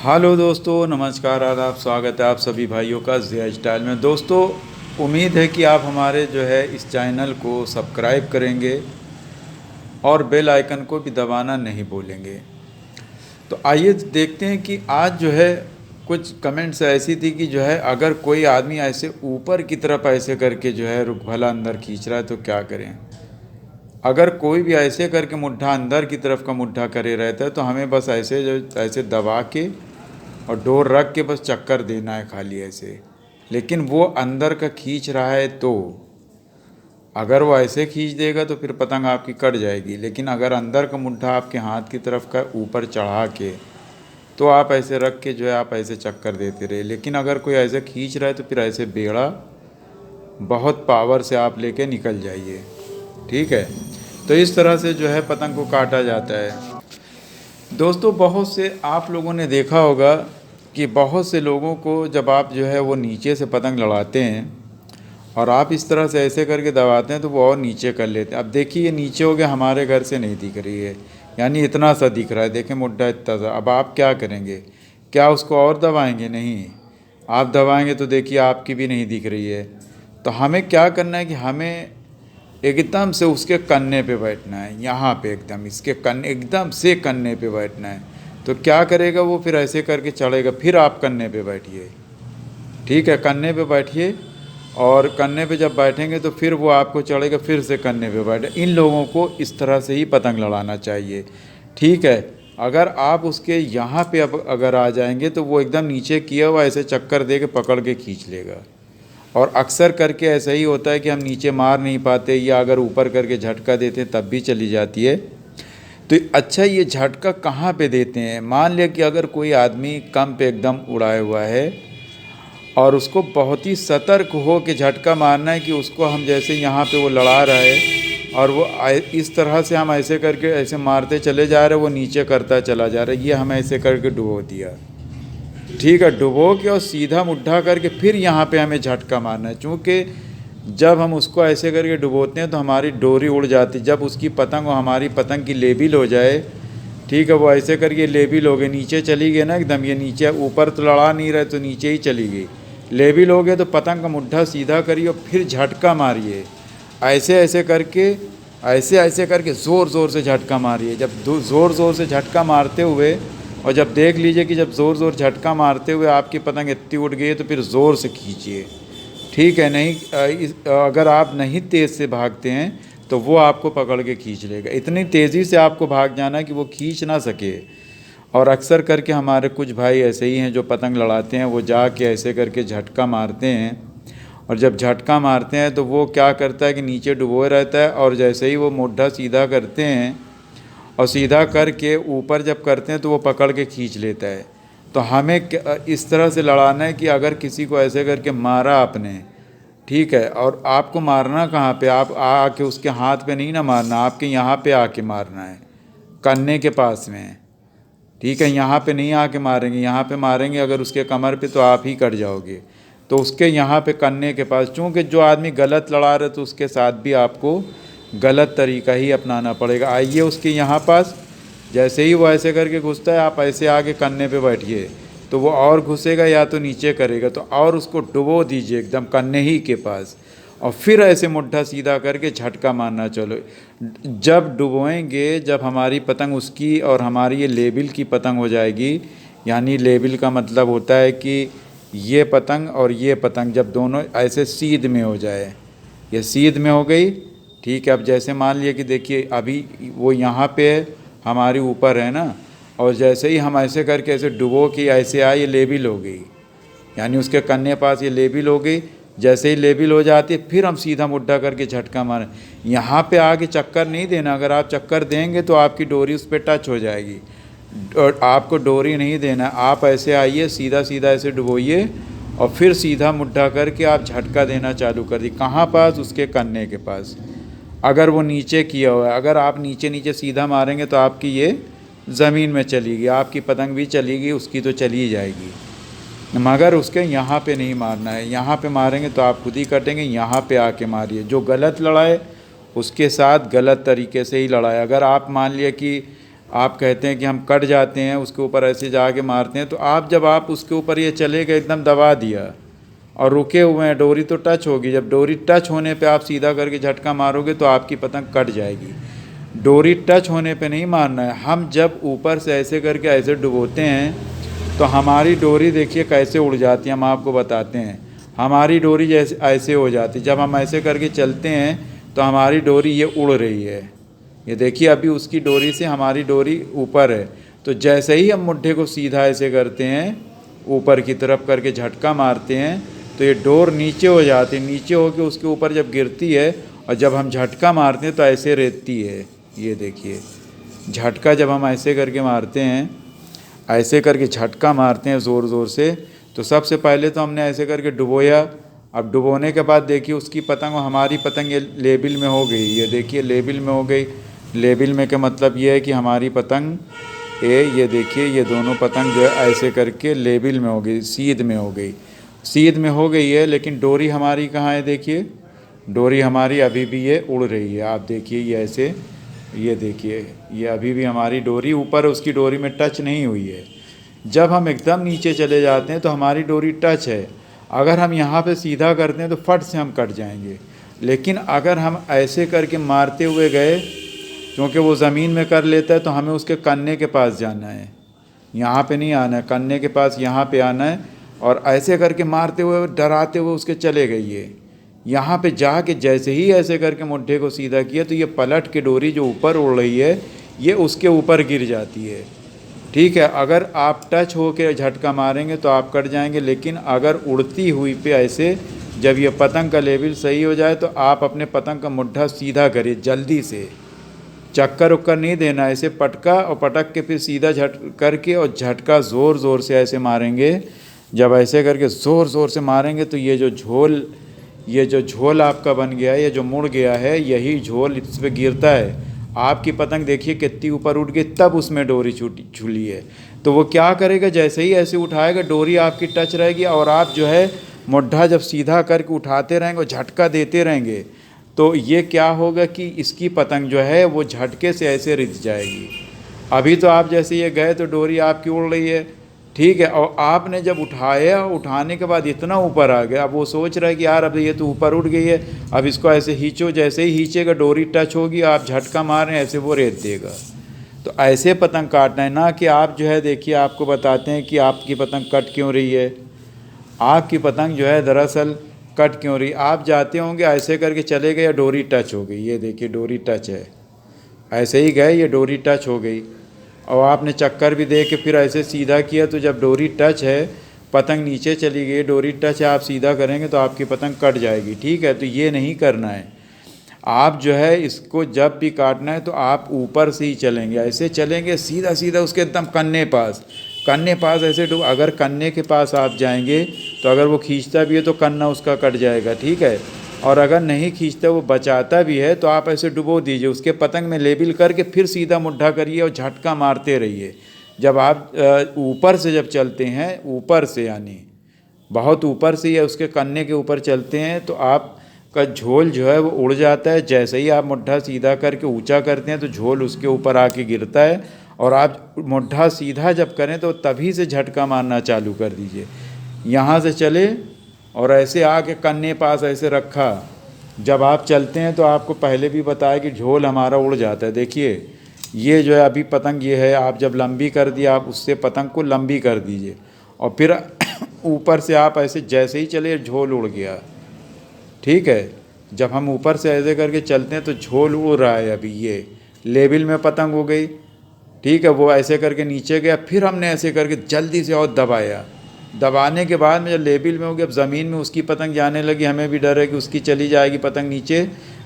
Hello दोस्तों, नमस्कार, आदाब, स्वागत है आप सभी भाइयों का ज़िया स्टाइल में। दोस्तों, उम्मीद है कि आप हमारे जो है इस चैनल को सब्सक्राइब करेंगे और बेल आइकन को भी दबाना नहीं भूलेंगे। तो आइए देखते हैं कि आज जो है कुछ कमेंट्स ऐसी थी कि जो है अगर कोई आदमी ऐसे ऊपर की तरफ ऐसे करके जो है रुख भला अंदर खींच रहा है तो क्या करें। अगर कोई भी ऐसे करके मुट्ठा अंदर की तरफ का मुट्ठा करे रहता है तो हमें बस ऐसे जो ऐसे दबा के और डोर रख के बस चक्कर देना है खाली ऐसे। लेकिन वो अंदर का खींच रहा है तो अगर वो ऐसे खींच देगा तो फिर पतंग आपकी कट जाएगी। लेकिन अगर अंदर का मुट्ठा आपके हाथ की तरफ का ऊपर चढ़ा के तो आप ऐसे रख के जो है आप ऐसे चक्कर देते रहे। लेकिन अगर कोई ऐसे खींच रहा है तो फिर ऐसे बेड़ा बहुत पावर से आप लेके निकल जाइए, ठीक है। तो इस तरह से जो है पतंग को काटा जाता है। दोस्तों, बहुत से आप लोगों ने देखा होगा कि बहुत से लोगों को जब आप जो है वो नीचे से पतंग लड़ाते हैं और आप इस तरह से ऐसे करके दबाते हैं तो वो और नीचे कर लेते हैं। अब देखिए, ये नीचे हो गया, हमारे घर से नहीं दिख रही है, यानी इतना सा दिख रहा है, देखें मुड्ढा इतना सा। अब आप क्या करेंगे, क्या उसको और दबाएंगे? नहीं, आप दबाएंगे तो देखिए आपकी भी नहीं दिख रही है। तो हमें क्या करना है कि हमें एकदम से उसके कन्ने पे बैठना है, यहाँ पे एकदम इसके कन्ने, एकदम से कन्ने पे बैठना है। तो क्या करेगा वो, फिर ऐसे करके चढ़ेगा, फिर आप कन्ने पे बैठिए, ठीक है, कन्ने पे बैठिए। और कन्ने पे जब बैठेंगे तो फिर वो आपको चढ़ेगा, फिर से कन्ने पे बैठे। इन लोगों को इस तरह से ही पतंग लड़ाना चाहिए, ठीक है। अगर आप उसके यहाँ पे अब अगर आ जाएंगे तो वो एकदम नीचे किया हुआ ऐसे चक्कर दे के पकड़ के खींच लेगा। और अक्सर करके ऐसा ही होता है कि हम नीचे मार नहीं पाते, या अगर ऊपर करके झटका देते हैं तब भी चली जाती है। तो अच्छा, ये झटका कहाँ पे देते हैं? मान लिया कि अगर कोई आदमी कम पे एकदम उड़ाया हुआ है और उसको बहुत ही सतर्क हो के झटका मारना है कि उसको हम जैसे यहाँ पे वो लड़ा रहा है और वो इस तरह से हम ऐसे करके ऐसे मारते चले जा रहे हैं, वो नीचे करता चला जा रहा है, ये हम ऐसे करके डुबो दिया, ठीक है। डुबो के और सीधा मुड्ढा करके फिर यहाँ पे हमें झटका मारना है। चूँकि जब हम उसको ऐसे करके डुबोते हैं तो हमारी डोरी उड़ जाती। जब उसकी पतंग और हमारी पतंग की लेबिल हो जाए, ठीक है, वो ऐसे करके लेबिल हो गए, नीचे चली गई ना एकदम, ये नीचे ऊपर तो लड़ा नहीं रहे तो नीचे ही चली गई। लेबिल हो गए तो पतंग का मुड्ढा सीधा करिए और फिर झटका मारिए, ऐसे ऐसे करके, ऐसे ऐसे करके ज़ोर ज़ोर से झटका मारिए। जब ज़ोर ज़ोर से झटका मारते हुए, और जब देख लीजिए कि जब ज़ोर ज़ोर झटका मारते हुए आपकी पतंग इतनी उड़ गई है तो फिर ज़ोर से खींचिए, ठीक है। नहीं, अगर आप नहीं तेज़ से भागते हैं तो वो आपको पकड़ के खींच लेगा। इतनी तेज़ी से आपको भाग जाना है कि वो खींच ना सके। और अक्सर करके हमारे कुछ भाई ऐसे ही हैं जो पतंग लड़ाते हैं, वो जाके ऐसे करके झटका मारते हैं। और जब झटका मारते हैं तो वो क्या करता है कि नीचे डुबोए रहता है, और जैसे ही वो मुड्ढा सीधा करते हैं और सीधा करके ऊपर जब करते हैं तो वो पकड़ के खींच लेता है। तो हमें इस तरह से लड़ाना है कि अगर किसी को ऐसे करके मारा आपने, ठीक है, और आपको मारना कहाँ पे, आप आके उसके हाथ पे नहीं ना मारना, आपके यहाँ पे आके मारना है, कन्ने के पास में, ठीक है। यहाँ पे नहीं आके मारेंगे, यहाँ पे मारेंगे अगर उसके कमर पे तो आप ही कट जाओगे। तो उसके यहाँ पे कन्ने के पास, चूँकि जो आदमी गलत लड़ा रहे तो उसके साथ भी आपको गलत तरीका ही अपनाना पड़ेगा। आइए उसके यहाँ पास, जैसे ही वो ऐसे करके घुसता है आप ऐसे आगे कन्ने पे बैठिए तो वो और घुसेगा या तो नीचे करेगा, तो और उसको डुबो दीजिए एकदम कन्ने ही के पास, और फिर ऐसे मुड्ढा सीधा करके झटका मारना। चलो, जब डुबोएंगे, जब हमारी पतंग उसकी और हमारी ये लेबिल की पतंग हो जाएगी, यानी लेबिल का मतलब होता है कि ये पतंग और ये पतंग जब दोनों ऐसे सीध में हो जाए, ये सीध में हो गई, ठीक है। अब जैसे मान लिया कि देखिए अभी वो यहाँ पे हमारे ऊपर है ना, और जैसे ही हम ऐसे करके ऐसे डुबो के ऐसे आए, ये लेबिल हो गई, यानी उसके कन्ने पास ये लेबिल हो गई। जैसे ही लेबिल हो जाती है फिर हम सीधा मुड्ढा करके झटका मारें। यहाँ पे आके चक्कर नहीं देना, अगर आप चक्कर देंगे तो आपकी डोरी उस पर टच हो जाएगी, और आपको डोरी नहीं देना। आप ऐसे आइए, सीधा सीधा ऐसे डुबोइए और फिर सीधा मुड्ढा करके आप झटका देना चालू कर दी। कहाँ पास? उसके कन्ने के पास। अगर वो नीचे किया हुआ है, अगर आप नीचे नीचे सीधा मारेंगे तो आपकी ये ज़मीन में चली गई, आपकी पतंग भी चली गई, उसकी तो चली ही जाएगी। मगर उसके यहाँ पे नहीं मारना है, यहाँ पे मारेंगे तो आप खुद ही कटेंगे। यहाँ पे आके मारिए, जो गलत लड़ाए उसके साथ गलत तरीके से ही लड़ाए। अगर आप मान लिया कि आप कहते हैं कि हम कट जाते हैं, उसके ऊपर ऐसे जाके मारते हैं, तो आप जब आप उसके ऊपर ये चले गए, एकदम दबा दिया और रुके हुए हैं, डोरी तो टच होगी। जब डोरी टच होने पे आप सीधा करके झटका मारोगे तो आपकी पतंग कट जाएगी। डोरी टच होने पे नहीं मारना है। हम जब ऊपर से ऐसे करके ऐसे डुबोते हैं तो हमारी डोरी देखिए कैसे उड़ जाती है, हम आपको बताते हैं। हमारी डोरी जैसे ऐसे हो जाती है, जब हम ऐसे करके चलते हैं तो हमारी डोरी ये उड़ रही है। ये देखिए अभी उसकी डोरी से हमारी डोरी ऊपर है, तो जैसे ही हम मुट्ठे को सीधा ऐसे करते हैं, ऊपर की तरफ करके झटका मारते हैं, तो ये डोर नीचे हो जाती है। नीचे होकर उसके ऊपर जब गिरती है और जब हम झटका मारते हैं तो ऐसे रहती है। ये देखिए झटका जब हम ऐसे करके मारते हैं, ऐसे करके झटका मारते हैं ज़ोर ज़ोर से, तो सबसे पहले तो हमने ऐसे करके डुबोया। अब डुबोने के बाद देखिए उसकी पतंग और हमारी पतंग ये लेबिल में हो गई। ये देखिए लेबिल में हो गई। लेबिल में का मतलब ये है कि हमारी पतंग ये देखिए ये दोनों पतंग जो है ऐसे करके लेबिल में हो गई, सीध में हो गई। सीध में हो गई है, लेकिन डोरी हमारी कहाँ है? देखिए डोरी हमारी अभी भी ये उड़ रही है। आप देखिए ये ऐसे, ये देखिए ये अभी भी हमारी डोरी ऊपर उसकी डोरी में टच नहीं हुई है। जब हम एकदम नीचे चले जाते हैं तो हमारी डोरी टच है। अगर हम यहाँ पे सीधा करते हैं तो फट से हम कट जाएंगे। लेकिन अगर हम ऐसे करके मारते हुए गए, क्योंकि वो ज़मीन में कर लेता है, तो हमें उसके कन्ने के पास जाना है, यहाँ पे नहीं आना है, कन्ने के पास यहाँ पे आना है और ऐसे करके मारते हुए डराते हुए उसके चले गए। यहाँ पे जाके जैसे ही ऐसे करके मुट्ठे को सीधा किया तो ये पलट के डोरी जो ऊपर उड़ रही है ये उसके ऊपर गिर जाती है। ठीक है, अगर आप टच हो के झटका मारेंगे तो आप कट जाएंगे, लेकिन अगर उड़ती हुई पे ऐसे जब ये पतंग का लेवल सही हो जाए तो आप अपने पतंग का मुट्ठा सीधा करिए जल्दी से, चक्कर उक्कर नहीं देना। ऐसे पटका और पटक के फिर सीधा झट करके और झटका ज़ोर ज़ोर से ऐसे मारेंगे। जब ऐसे करके ज़ोर ज़ोर से मारेंगे तो ये जो झोल आपका बन गया है, ये जो मुड़ गया है, यही झोल इस पर गिरता है। आपकी पतंग देखिए कितनी ऊपर उठ गई, तब उसमें डोरी झूली है। तो वो क्या करेगा, जैसे ही ऐसे उठाएगा डोरी आपकी टच रहेगी और आप जो है मुड्ढा जब सीधा करके उठाते रहेंगे और झटका देते रहेंगे तो ये क्या होगा कि इसकी पतंग जो है वो झटके से ऐसे रिझ जाएगी। अभी तो आप जैसे ये गए तो डोरी आपकी उड़ रही है, ठीक है, और आपने जब उठाया, उठाने के बाद इतना ऊपर आ गया, अब वो सोच रहा है कि यार अब ये तो ऊपर उड़ गई है, अब इसको ऐसे खींचो। जैसे ही खींचेगा डोरी टच होगी, आप झटका मार रहे हैं, ऐसे वो रेत देगा। तो ऐसे पतंग काटना है ना कि आप जो है देखिए आपको बताते हैं कि आपकी पतंग कट क्यों रही है। आपकी पतंग जो है दरअसल कट क्यों रही, आप जाते होंगे ऐसे करके चले गए, डोरी टच हो गई। ये देखिए डोरी टच है, ऐसे ही गए, ये डोरी टच हो गई और आपने चक्कर भी दे के फिर ऐसे सीधा किया, तो जब डोरी टच है, पतंग नीचे चली गई, डोरी टच है, आप सीधा करेंगे तो आपकी पतंग कट जाएगी। ठीक है, तो ये नहीं करना है। आप जो है इसको जब भी काटना है तो आप ऊपर से ही चलेंगे, ऐसे चलेंगे सीधा सीधा उसके एकदम कन्ने पास ऐसे डूब। अगर कन्ने के पास आप जाएंगे तो अगर वो खींचता भी है तो कन्ना उसका कट जाएगा, ठीक है। और अगर नहीं खींचता, वो बचाता भी है, तो आप ऐसे डुबो दीजिए उसके पतंग में लेबिल करके, फिर सीधा मुड्ढा करिए और झटका मारते रहिए। जब आप ऊपर से जब चलते हैं, ऊपर से यानी बहुत ऊपर से या उसके कन्ने के ऊपर चलते हैं, तो आपका झोल जो है वो उड़ जाता है। जैसे ही आप मुड्ढा सीधा करके ऊंचा करते हैं तो झोल उसके ऊपर आके गिरता है, और आप मुड्ढा सीधा जब करें तो तभी से झटका मारना चालू कर दीजिए। यहाँ से चले और ऐसे आके कन्ने पास ऐसे रखा। जब आप चलते हैं तो आपको पहले भी बताया कि झोल हमारा उड़ जाता है। देखिए ये जो है अभी पतंग ये है, आप जब लंबी कर दिया, आप उससे पतंग को लंबी कर दीजिए और फिर ऊपर से आप ऐसे जैसे ही चले झोल उड़ गया। ठीक है, जब हम ऊपर से ऐसे करके चलते हैं तो झोल उड़ रहा है। अभी ये लेबिल में पतंग हो गई, ठीक है, वो ऐसे करके नीचे गया, फिर हमने ऐसे करके जल्दी से और दबाया। दबाने के बाद में जब लेबिल में हो गया, अब ज़मीन में उसकी पतंग जाने लगी, हमें भी डर है कि उसकी चली जाएगी पतंग नीचे,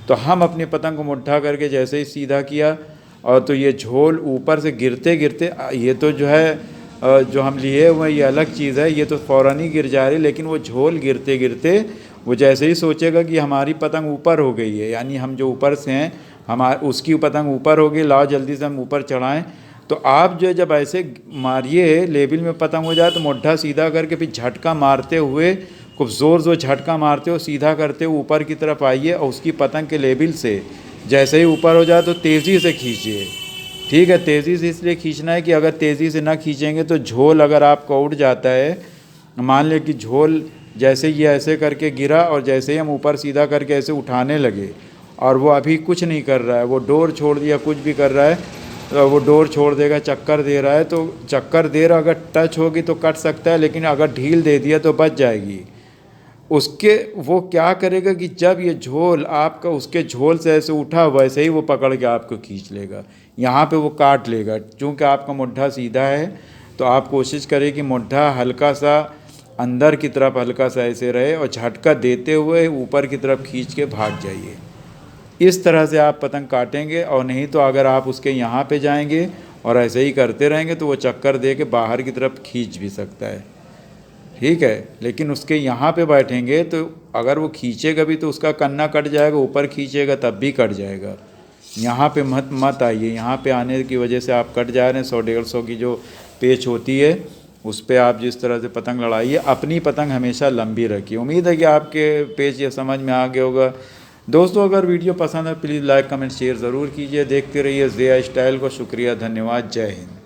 तो हम अपनी पतंग को मुट्ठा करके जैसे ही सीधा किया, और तो ये झोल ऊपर से गिरते गिरते, ये तो जो है जो हम लिए हुए ये अलग चीज़ है, ये तो फ़ौरन ही गिर जा रही, लेकिन वो झोल गिरते गिरते वो जैसे ही सोचेगा कि हमारी पतंग ऊपर हो गई है, यानी हम जो ऊपर से हैं उसकी पतंग ऊपर हो गई, लाओ जल्दी से हम ऊपर चढ़ाएँ। तो आप जो जब ऐसे मारिए, लेबिल में पतंग हो जाए तो मुड्ढा सीधा करके फिर झटका मारते हुए, खूब ज़ोर झटका मारते हो, सीधा करते हुए ऊपर की तरफ आइए और उसकी पतंग के लेबिल से जैसे ही ऊपर हो जाए तो तेज़ी से खींचिए। ठीक है। तेज़ी से इसलिए खींचना है कि अगर तेज़ी से ना खींचेंगे तो झोल अगर आपका उड़ जाता है, मान लें कि झोल जैसे ये ऐसे करके गिरा और जैसे ही हम ऊपर सीधा करके ऐसे उठाने लगे और वो अभी कुछ नहीं कर रहा है, वो डोर छोड़ दिया, कुछ भी कर रहा है तो वो डोर छोड़ देगा, चक्कर दे रहा है तो चक्कर दे रहा, अगर टच होगी तो कट सकता है, लेकिन अगर ढील दे दिया तो बच जाएगी। उसके वो क्या करेगा कि जब ये झोल आपका उसके झोल से ऐसे उठा वैसे ही वो पकड़ के आपको खींच लेगा, यहाँ पे वो काट लेगा। चूँकि आपका मुड्ढा सीधा है तो आप कोशिश करें कि मुड्ढा हल्का सा अंदर की तरफ हल्का सा ऐसे रहे और झटका देते हुए ऊपर की तरफ खींच के भाग जाइए। इस तरह से आप पतंग काटेंगे। और नहीं तो अगर आप उसके यहाँ पे जाएंगे और ऐसे ही करते रहेंगे तो वो चक्कर दे के बाहर की तरफ खींच भी सकता है, ठीक है। लेकिन उसके यहाँ पे बैठेंगे तो अगर वो खींचेगा भी तो उसका कन्ना कट जाएगा, ऊपर खींचेगा तब भी कट जाएगा। यहाँ पे मत आइए, यहाँ पे आने की वजह से आप कट जा रहे हैं। 100-150 की जो पेच होती है उस पर आप जिस तरह से पतंग लड़ाइए, अपनी पतंग हमेशा लंबी रखिए। उम्मीद है कि आपके पेच ये समझ में आ गया होगा। दोस्तों अगर वीडियो पसंद है प्लीज़ लाइक कमेंट शेयर ज़रूर कीजिए। देखते रहिए ज़िया स्टाइल को। शुक्रिया, धन्यवाद, जय हिंद।